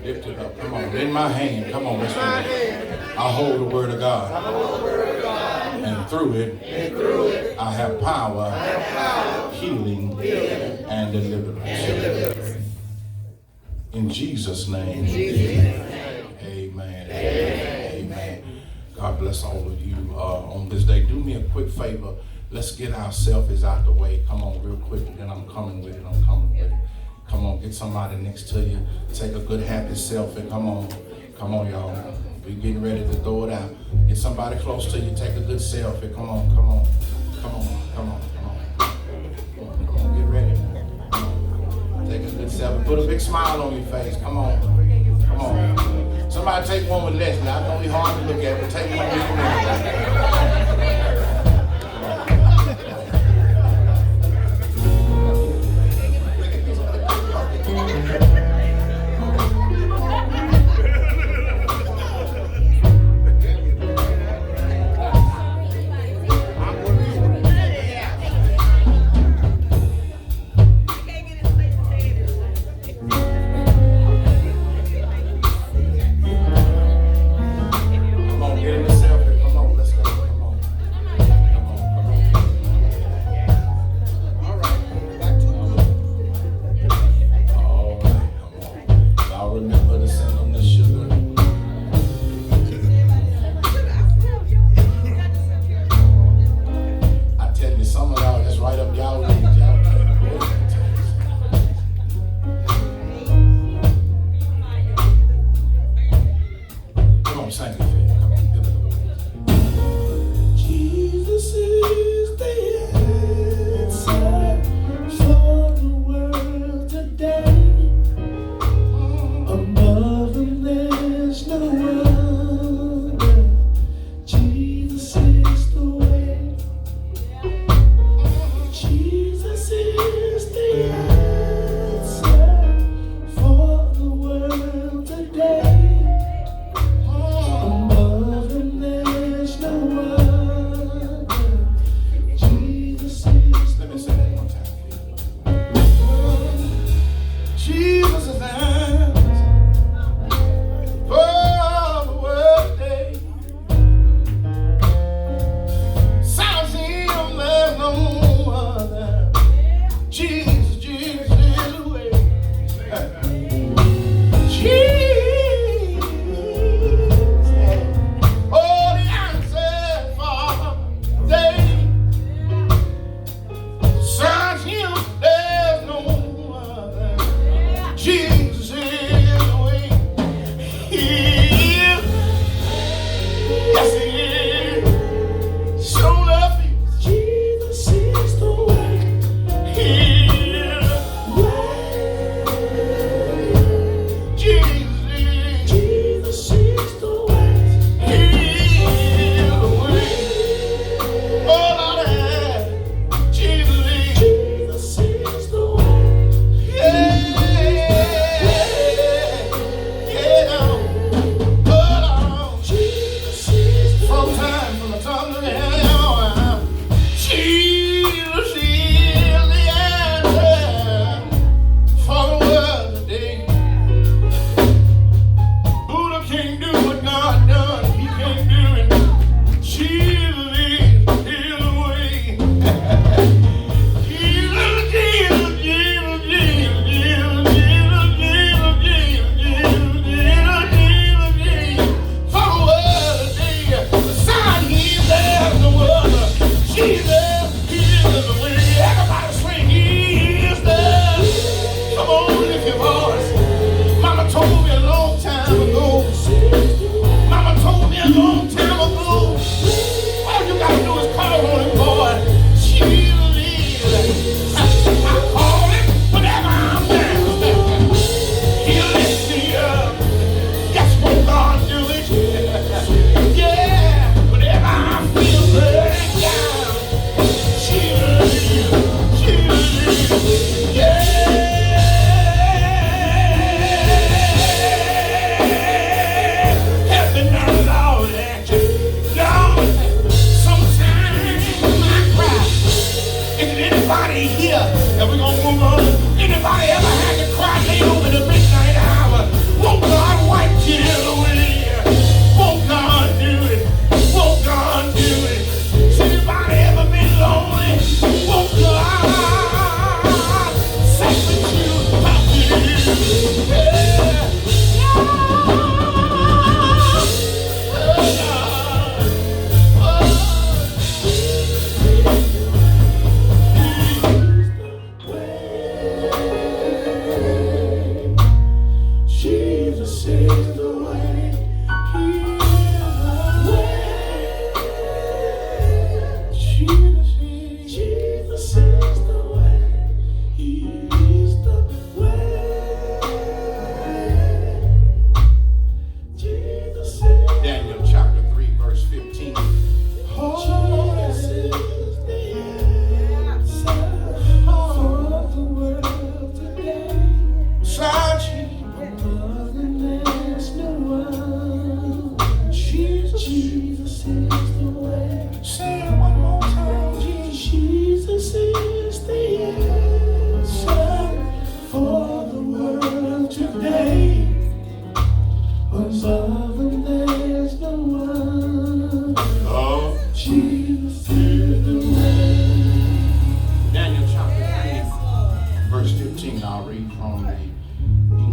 Lift it up. Come on. In my hand. Come on. Let's do it. I hold the word of God. And through it, I have power, healing, and deliverance. In Jesus' name. Amen. Amen. God bless all of you on this day. Do me a quick favor. Let's get our selfies out the way. Come on real quick, and then I'm coming with it. Come on, get somebody next to you. Take a good, happy selfie. Come on, y'all. We're getting ready to throw it out. Get somebody close to you. Take a good selfie. Come on. Get ready. Take a good selfie. Put a big smile on your face. Come on. Somebody take one with Leslie. I know he's hard to look at, but take one with me.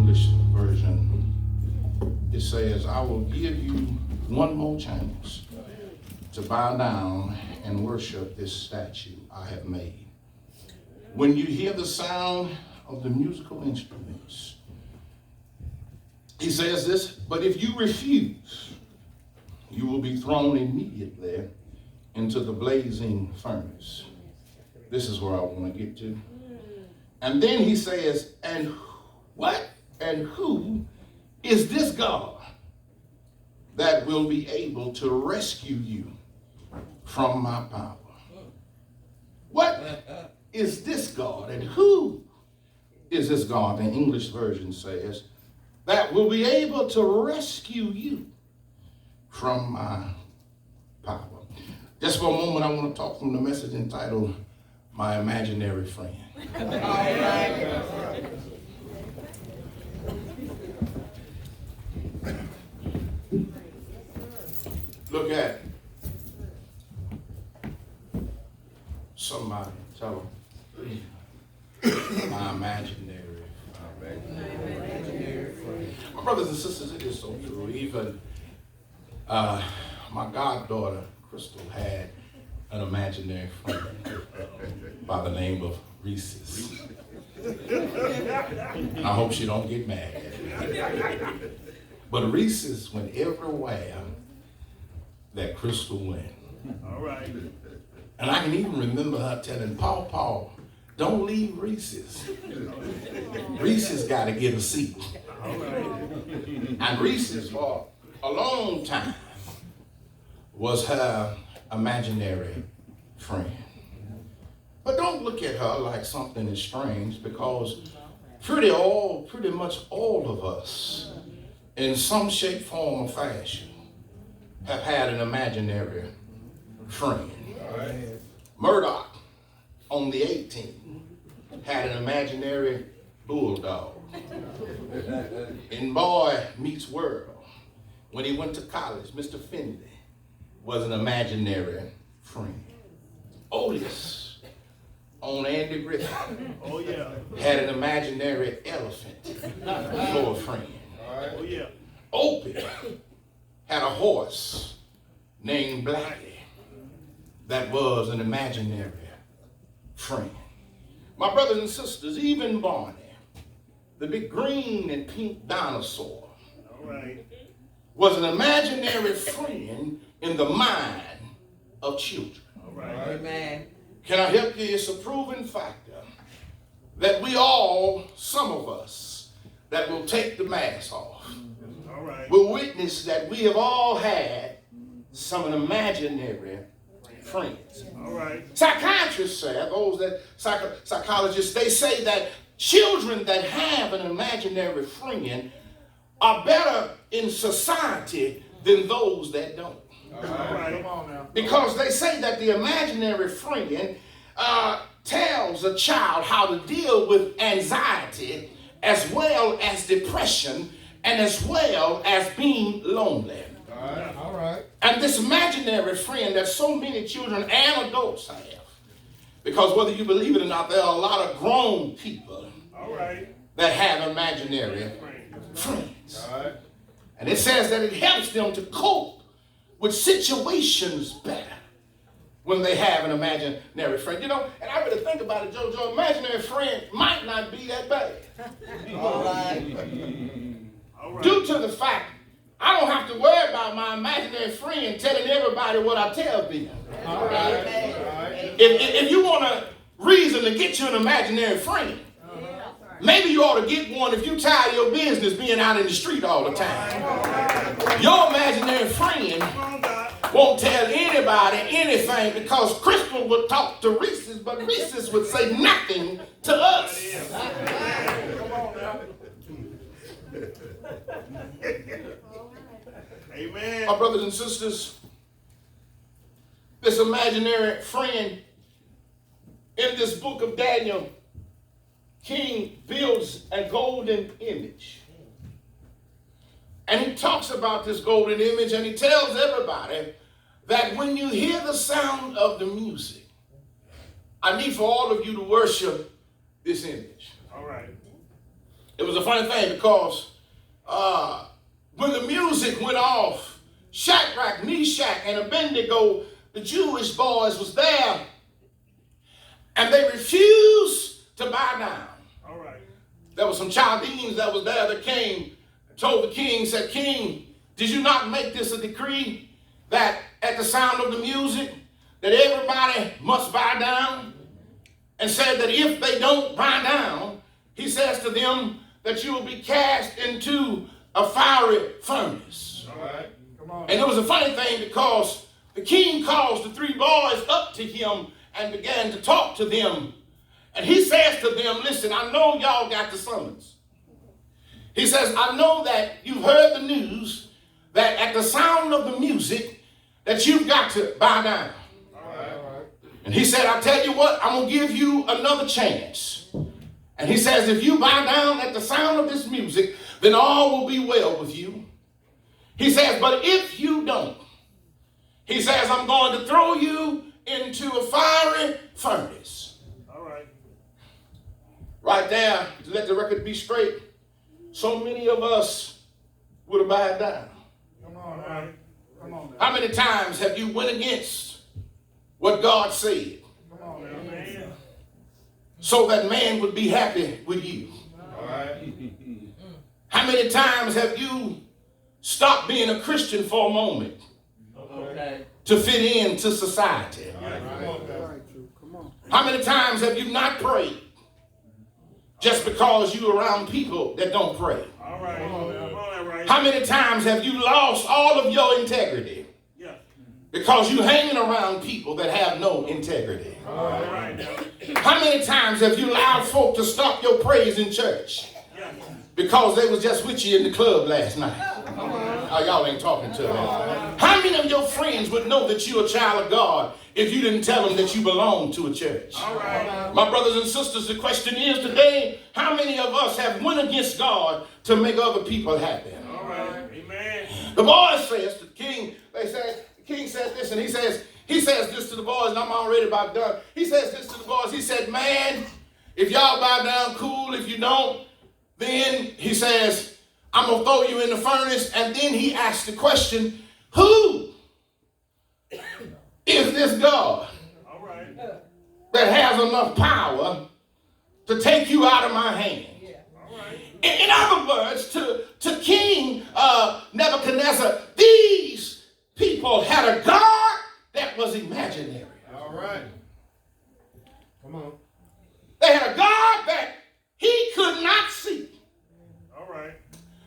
English version, it says, I will give you one more chance to bow down and worship this statue I have made. When you hear the sound of the musical instruments, he says this, but if you refuse, you will be thrown immediately into the blazing furnace. This is where I want to get to. And then he says, and what and who is this God that will be able to rescue you from my power? What is this God and who is this God? The English version says, that will be able to rescue you from my power. Just for a moment, I want to talk from the message entitled, My Imaginary Friend. Look at somebody, tell them, my imaginary friend. My brothers and sisters, it is so true. Even my goddaughter, Crystal, had an imaginary friend by the name of Reese's. I hope she don't get mad at me. But Reese's went everywhere that Crystal went. All right. And I can even remember her telling Paul, don't leave Reese's. Reese's got to get a seat. All right. And Reese's for a long time was her imaginary friend. But don't look at her like something is strange, because pretty much all of us, in some shape, form, or fashion, have had an imaginary friend. Right. Murdoch on the 18th had an imaginary bulldog. In Boy Meets World, when he went to college, Mr. Finley was an imaginary friend. Otis on Andy Griffith Oh, yeah. had an imaginary elephant for a friend. Oh, yeah. Opie had a horse named Blackie that was an imaginary friend. My brothers and sisters, even Barney, the big green and pink dinosaur, All right. was an imaginary friend in the mind of children. All right. Amen. Can I help you? It's a proven factor that we all, some of us, that will take the mask off, All right. will witness that we have all had some imaginary friends. All right. Psychiatrists say, those that psychologists, they say that children that have an imaginary friend are better in society than those that don't. All right. Come on now. Because they say that the imaginary friend tells a child how to deal with anxiety as well as depression and as well as being lonely. All right. And this imaginary friend that so many children and adults have, because whether you believe it or not, there are a lot of grown people All right. that have imaginary friends. All right. And it says that it helps them to cope with situations better when they have an imaginary friend. You know, and I really think about it, Joe, imaginary friend might not be that bad. All right. All right. Due to the fact I don't have to worry about my imaginary friend telling everybody what I tell them. All right. If you want a reason to get you an imaginary friend, maybe you ought to get one if you tired of your business being out in the street all the time. Your imaginary friend Come on, God. won't tell anybody anything, because Crystal would talk to Reese's, but Reese's would say nothing to us. Come on now. Amen. My brothers and sisters, this imaginary friend in this book of Daniel, King builds a golden image. And he talks about this golden image, and he tells everybody that when you hear the sound of the music, I need for all of you to worship this image. All right. It was a funny thing because when the music went off, Shadrach, Meshach, and Abednego, the Jewish boys, was there, and they refused to bow down. All right. There were some Chaldeans that was there that came and told the king, said, King, did you not make this a decree that at the sound of the music that everybody must bow down? And said that if they don't bow down, he says to them that you will be cast into a fiery furnace. All right. Come on. And it was a funny thing because the king calls the three boys up to him and began to talk to them. And he says to them, listen, I know y'all got the summons. He says, I know that you've heard the news that at the sound of the music that you've got to bow down. And he said, I tell you what, I'm going to give you another chance. And he says, if you bow down at the sound of this music, then all will be well with you. He says, but if you don't, he says, I'm going to throw you into a fiery furnace. All right. Right there, to let the record be straight, so many of us would have bowed down. Come on, all right. Come on. How many times have you went against what God said Come on, man. so that man would be happy with you? All right. How many times have you stopped being a Christian for a moment Okay. to fit into society? All right. Come on. How many times have you not prayed just because you're around people that don't pray? All right. Come on, all right. How many times have you lost all of your integrity Yeah. because you're hanging around people that have no integrity? All right. Now. How many times have you allowed folk to stop your praise in church Yeah. because they was just with you in the club last night? Oh, y'all ain't talking to me. How many of your friends would know that you're a child of God if you didn't tell them that you belong to a church? All right. My brothers and sisters, the question is today, how many of us have went against God to make other people happy? All right. Amen. The boys says to the king, the king says this, and he says this to the boys, and I'm already about done. He says this to the boys. He said, man, if y'all bow down, cool. If you don't, then he says, I'm going to throw you in the furnace. And then he asked the question, who is this God All right. that has enough power to take you out of my hand? All right. In other words, to King Nebuchadnezzar, these people had a God that was imaginary. All right. Come on. They had a God that he could not see. All right.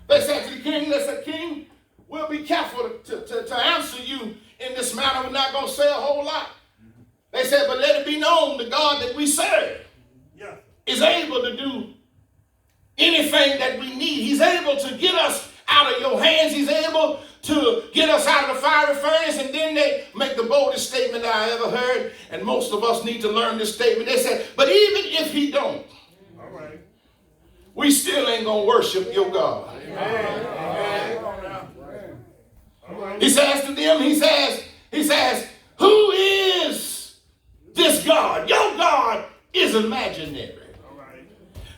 They said to the king, they said, King, we'll be careful to answer you in this manner. We're not going to say a whole lot. They said, but let it be known the God that we serve Yeah. is able to do anything that we need. He's able to get us out of your hands. He's able to get us out of the fiery furnace. And then they make the boldest statement that I ever heard. And most of us need to learn this statement. They said, but even if he don't, All right. we still ain't going to worship your God. All right. He says to them, he says, who is this God? Your God is imaginary. All right.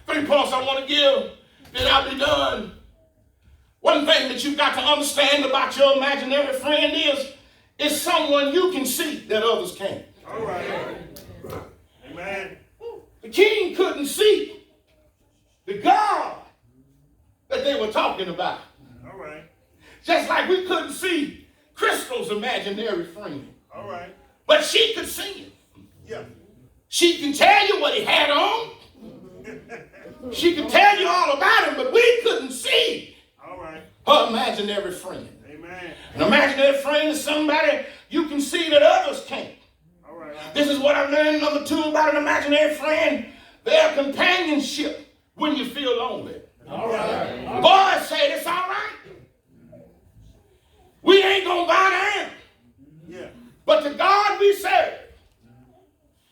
3 points I want to give, then I'll be done. One thing that you've got to understand about your imaginary friend is someone you can see that others can't. All right. Amen. The king couldn't see the God that they were talking about. All right. Just like we couldn't see Crystal's imaginary friend. All right. But she could see him. Yeah. She can tell you what he had on. She can tell you all about him, but we couldn't see All right. her imaginary friend. Amen. An imaginary friend is somebody you can see that others can't. All right. This is what I learned, number 2, about an imaginary friend. Their companionship when you feel lonely. All right. Boys say it's all right. We ain't going to bow down. Yeah. But the God we serve,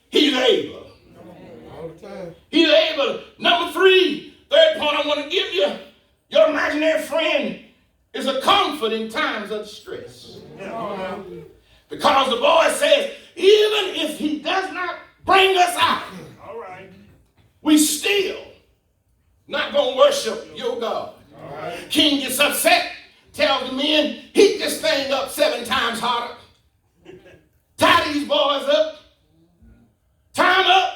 he's able. All the time. He's able. Number 3, third point I want to give you, your imaginary friend is a comfort in times of distress. Yeah. Because the boy says, even if he does not bring us out, All right. we still not going to worship your God. King gets upset, tells the men, heat this thing up 7 times harder. Tie these boys up, tie them up,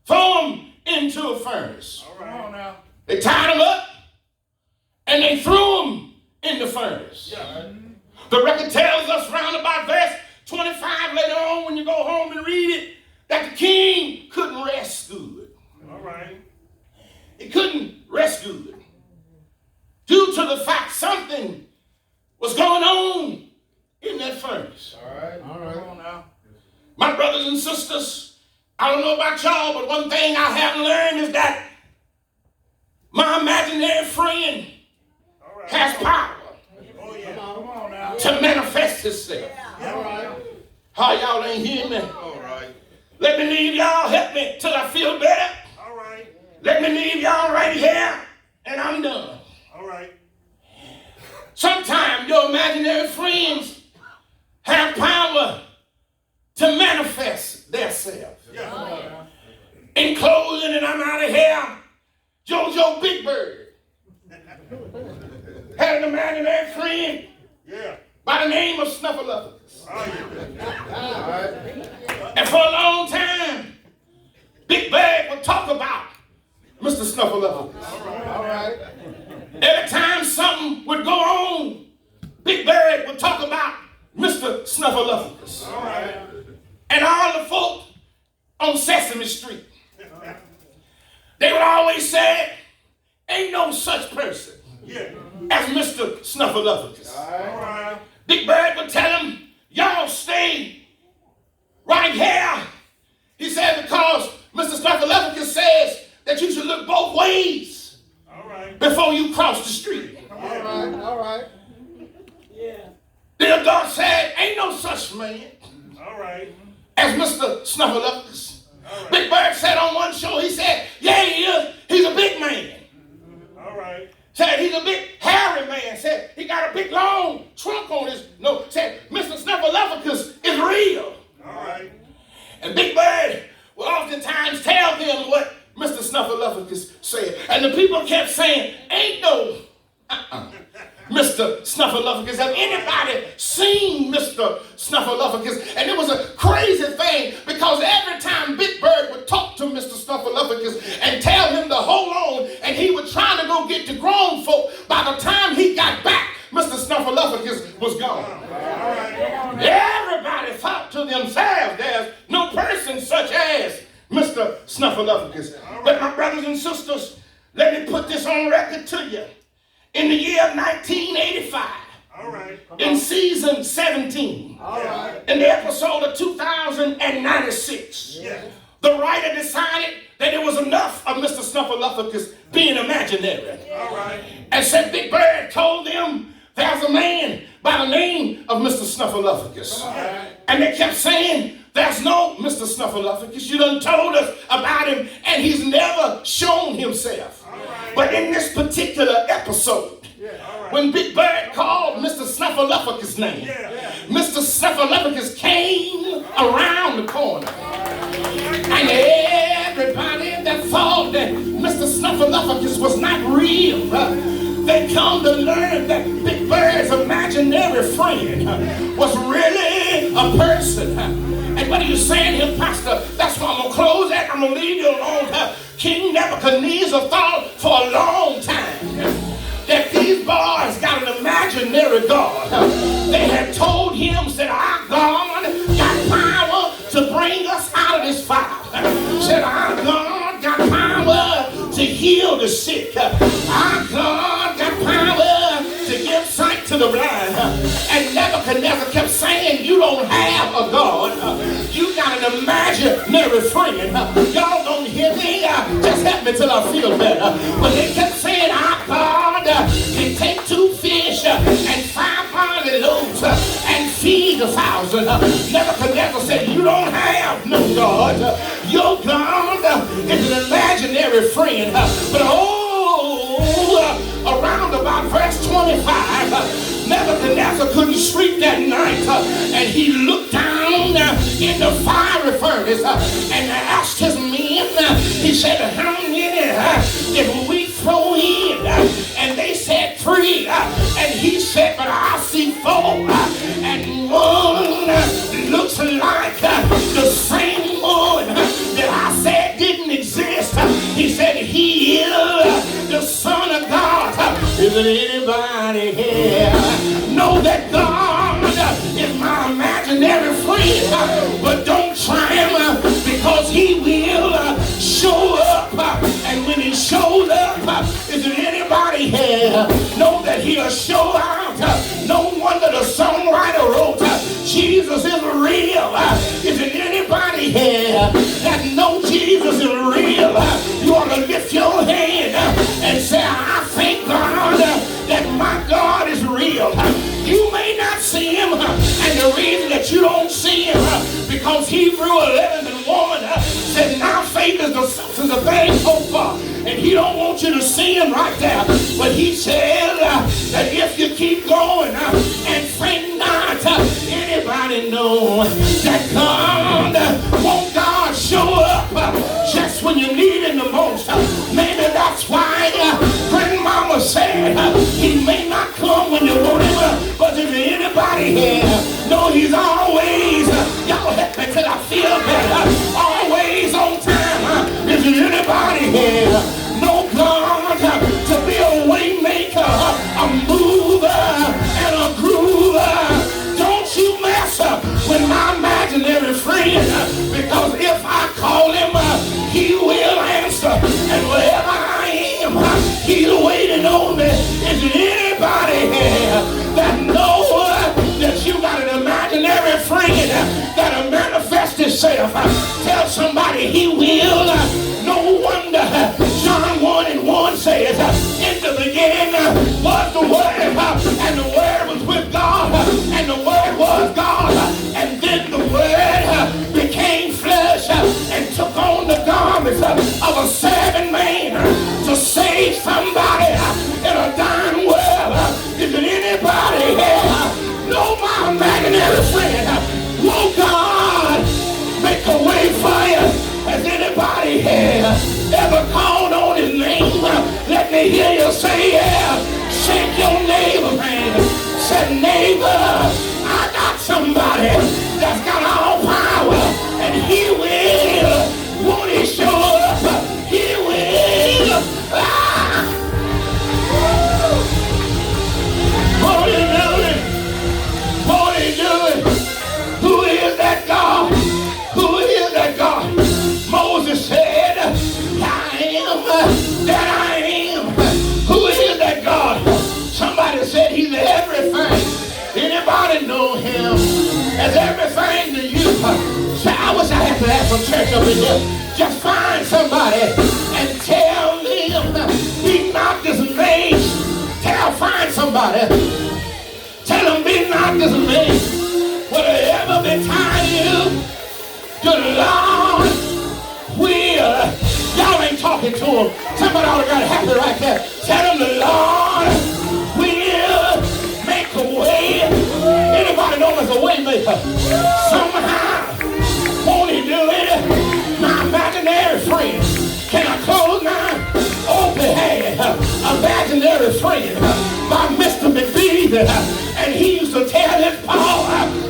throw them into a furnace. All right. Come on now. They tied them up and they threw them in the furnace. Yeah. The record tells us round about verse 25 later on when you go home and read it, that the king couldn't rest good. All right. He couldn't rest good due to the fact something was going on in that furnace. All right. All right. Come on now. My brothers and sisters, I don't know about y'all, but one thing I have learned is that my imaginary friend All right. has power Oh yeah. Come on now. to manifest himself. Yeah. All right. How y'all ain't hear me? All right. Let me leave y'all, help me till I feel better. All right. Let me leave y'all right here, and I'm done. All right. Sometimes your imaginary friends have power to manifest themselves. Yeah. In closing, and I'm out of here, JoJo Big Bird had an imaginary friend Yeah. by the name of Snuffleupagus. Oh yeah. All right. And for a long time, Big Bird would talk about Mr. Snuffleupagus. All right. Every time something would go on, Big Bird would talk about Mr. Snuffleupagus. All right. And all the folk on Sesame Street, they would always say, ain't no such person Yeah. as Mr. Snuffleupagus. All right. Big Bird would tell them, y'all stay right here. He said, because Mr. Snuffleupagus says that you should look both ways All right. before you cross the street. All right. All right. The adult said, ain't no such man All right. as Mr. Snuffleupagus. All right. Big Bird said on one show, he said, yeah, he is. He's a big man. All right. Said he's a big hairy man. Said he got a big long trunk on his nose. Said Mr. Snuffleupagus is real. All right. And Big Bird would oftentimes tell them what Mr. Snuffleupagus said. And the people kept saying, ain't no Mr. Snuffleupagus. Have anybody seen Mr. Snuffleupagus? And it was a crazy thing because every time Big Bird would talk to Mr. Snuffleupagus and tell him to hold on, and he would try to go get the grown folk, by the time he got back, Mr. Snuffleupagus was gone. All right. Everybody thought to themselves, there's no person such as Mr. Snuffleupagus. But my brothers and sisters, let me put this on record to you. In the year 1985, All right. in season 17, All right. in the episode of 2096, Yeah. the writer decided that it was enough of Mr. Snuffleupagus being imaginary. All right. And said Big Bird told them there's a man by the name of Mr. Snuffleupagus. And they kept saying, there's no Mr. Snuffleupagus. You done told us about him, and he's never shown himself. But in this particular episode, when Big Bird called Mr. Snuffleupagus' name, Mr. Snuffleupagus came around the corner. And everybody that thought that Mr. Snuffleupagus was not real, they come to learn that Big Bird's imaginary friend was really a person. And what are you saying here, Pastor? That's why I'm going to close that. I'm going to leave you alone. King Nebuchadnezzar thought for a long time that these boys got an imaginary God. They had told him, said, our God got power to bring us out of this fire. Said, our God got power to heal the sick. Our God got power to give sight to the blind. And Nebuchadnezzar kept saying, you don't have a God. You got an imaginary friend. Y'all don't hear me? Just help me till I feel better. But they kept saying, our God can take 2 fish and 5 barley loaves and feed 1,000. Nebuchadnezzar said, you don't have no God. Your God is an imaginary friend. But around about verse 25, Nebuchadnezzar couldn't sleep that night, and he looked down thrown in the fiery furnace and asked his men, he said, how many did we throw in? And they said 3. And he said, but I see 4. And one looks like the same one that I said didn't exist. He said, he is the Son of God. Isn't anybody here know that God is my imaginary friend? But don't try him because he will show up. And when he shows up, is there anybody here know that he'll show out? No wonder the songwriter wrote, Jesus is real. Is there anybody here that know Jesus is real? You ought to lift your hand and say, I thank God that my God is real. You may not see him, and the reason that you don't see him, because Hebrews 11:1 said, now faith is the substance of things hoped for. And he don't want you to see him right there. But he said that if you keep going and faint not, anybody know that God, won't God show up just when you need him the most? Maybe that's why grandmama said he may not come when you want him, but if anybody here know he's always, y'all help me till I feel better, always on time. If anybody here know God to be a way maker, a mover, and a groover, don't you mess up with my imaginary friend, because if I call him, he will answer, and wherever I am, he's waiting on me. Is there anybody here that know that you got an imaginary friend that'll manifest itself? Tell somebody he will. No wonder John 1:1 says, in the beginning was the Word, and the Word was with God, and the Word was God, and then the Word became flesh and took on the garments of a servant man to save somebody in a dying world. Is there anybody here know my imaginary friend? Will God make a way for you? Has anybody here ever called on his name? Let me hear you say, yeah. Shake your neighbor, man. Say, neighbor, I got somebody that's got all power, and he will. Won't he show up? He will. Won't he do it? Won't he do it? Who is that God? Who is that God? Moses said, I am that I am. Who is that God? Somebody said he's everything. Anybody know him as everything to you? So I wish I had to have some church over here. Just find somebody and tell them be not dismayed. Find somebody. Tell them be not dismayed. Whatever betide you, the Lord will. Y'all ain't talking to him. Somebody ought to got happy right there. Tell them the Lord will make a way. Anybody know there's a way maker? Somehow, won't he do it? My imaginary friend. Can I close now? Opie had imaginary friend by Mr. McBeavy, and he used to tell his Paul,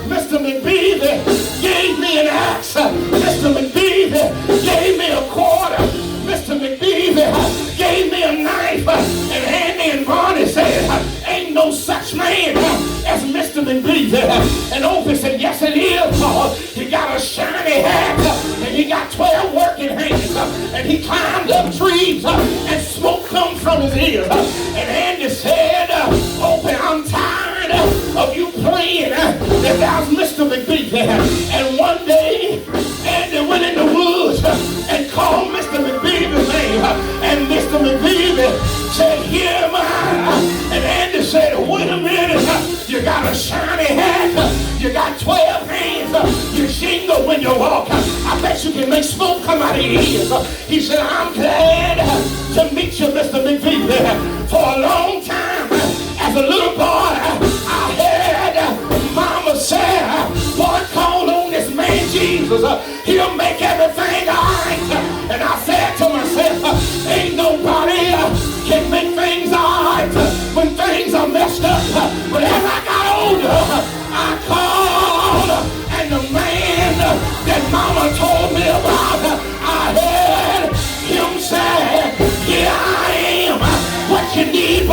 Mr. McBeavy gave me an axe, Mr. McBeavy gave me a quarter, Mr. McBeavy gave me a knife, and Andy and Barney said, ain't no such man as Mr. McBeavy. And Opie said, yes it is, Paul. He got a shiny hat, and he got 12 working hands, and he climbed up trees, and smoke come from his ears. And Andy said, Opie, I'm tired of you playing that was Mr. McBeavy. And one day, Andy went in the woods and called Mr. McBeavy's name, and Mr. McBeavy said, here am I. And Andy said, wait a minute, you got a shiny hat, you got 12 hands, you jingle when you walk, I bet you can make smoke come out of your ears. He said, I'm glad to meet you, Mr. McBeavy. For a long time, as a little boy, I heard Mama say, boy, call on this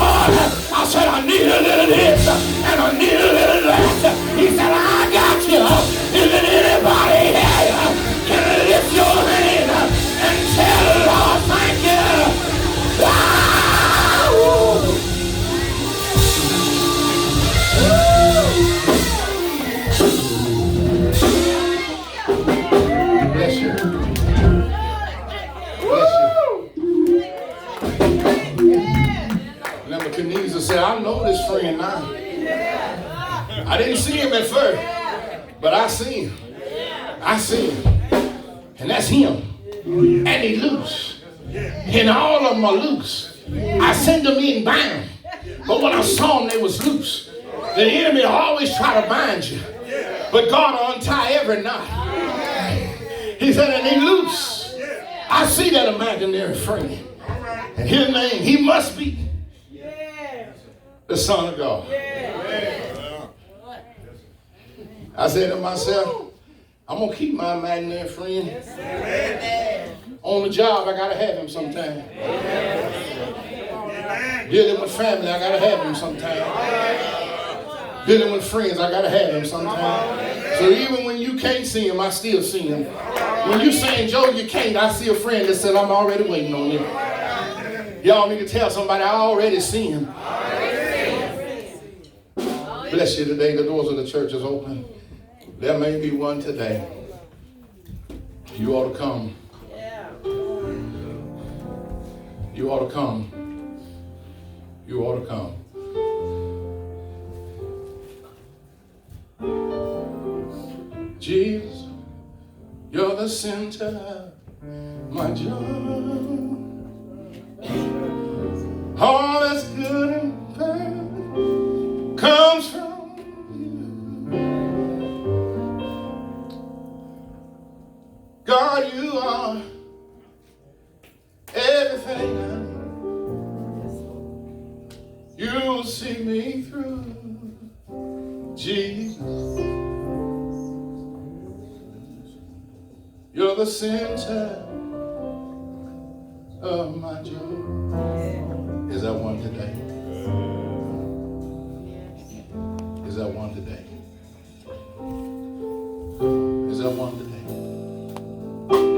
Lord, I said, I need a little this and I need a little that. He said, I got you. Is it anybody here can lift your hand and tell the Lord, thank you? Wow! Bless you. Bless you. Nebuchadnezzar said, I know this friend now. I didn't see him at first, but I see him. I see him. And that's him. And he loose. And all of them are loose. I sent them in bound. But when I saw them, they was loose. The enemy always try to bind you. But God will untie every knot. He said, and he loose. I see that imaginary friend. And his name, he must be the Son of God. I said to myself, I'm going to keep my imaginary friend. On the job, I got to have him sometime. Dealing with family, I got to have him sometime. Dealing with friends, I got to have him sometime. So even when you can't see him, I still see him. When you saying, Joe, you can't, I see a friend that said, I'm already waiting on you. Y'all need to tell somebody, I already see him. Bless you today. The doors of the church is open. There may be one today. You ought to come. You ought to come. You ought to come. Jesus, you're the center of my joy. All that's good and bad comes from you. God, you are everything I need. You'll see me through, Jesus. You're the center of my joy. Is that one today? Is that one today? Is that one today?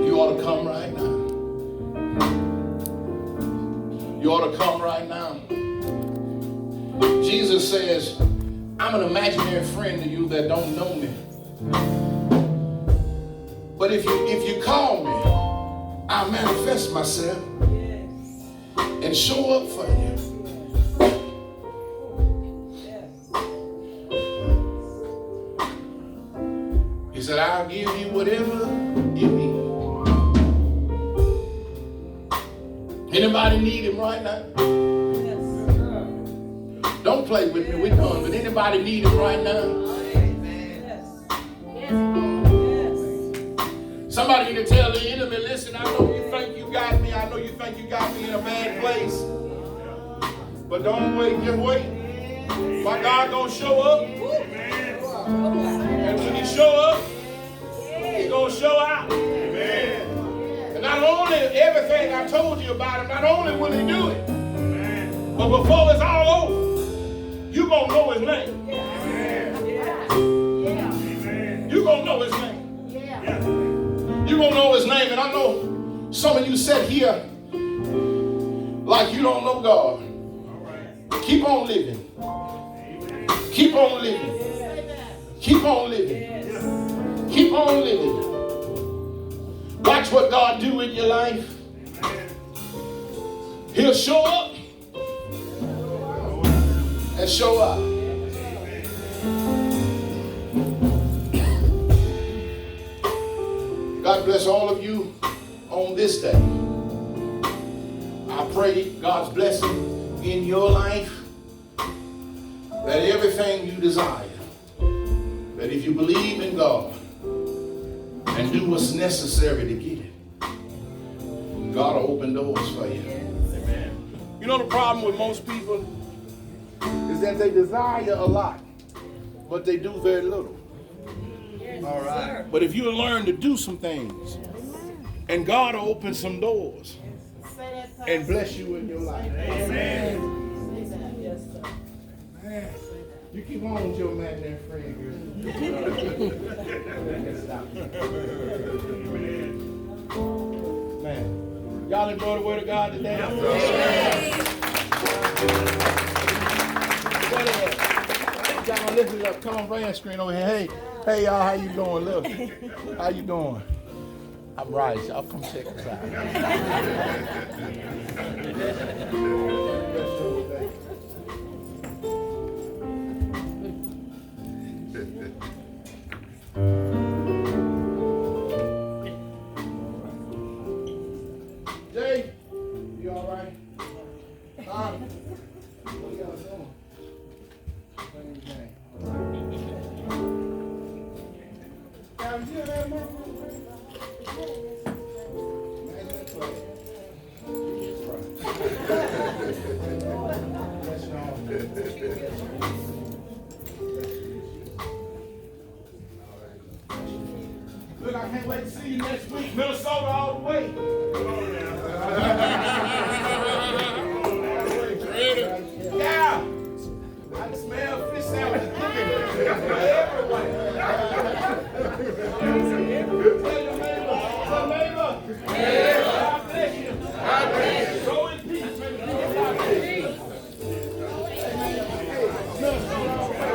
You ought to come right now. You ought to come right now. Jesus says, I'm an imaginary friend to you that don't know me. But if you call me, I'll manifest myself and show up for you. He said, I'll give you whatever you need. Anybody need him right now? Don't play with me, we're done. But anybody need him right now? Somebody need to tell the enemy, listen, I know you think you got me. I know you think you got me in a bad place. But don't wait, just wait. My God gonna show up. And when he show up, he gonna show out. And not only everything I told you about him, not only will he do it, but before it's all over, you gonna know his name. You gonna know his name. You gonna know his name. And I know some of you sit here like you don't know God. Keep on living. Keep on living. Keep on living. Keep on living. Watch what God do in your life. He'll show up and show up. God bless all of you on this day. I pray God's blessing in your life, that everything you desire, that if you believe in God and do what's necessary to get it, God will open doors for you. Amen. You know the problem with most people is that they desire a lot, but they do very little. All right. But if you learn to do some things, and God will open some doors and bless you in your life. Amen. keep on with your imaginary friend, girl. Man, y'all enjoy the word of God today? Y'all gonna lift it up. Come on, bring that screen over here. Hey, y'all, how you doing? Look, how you doing? I'm right. Y'all come check us out. Jay, you all right? Huh? What y'all doing? Same thing. Now, you hear that, man? Man, that's right. That's y'all. Look, I can't wait to see you next week. Minnesota all the way. Yeah. I can smell fish sandwich cooking everywhere. Tell your neighbor. God bless you. God bless you.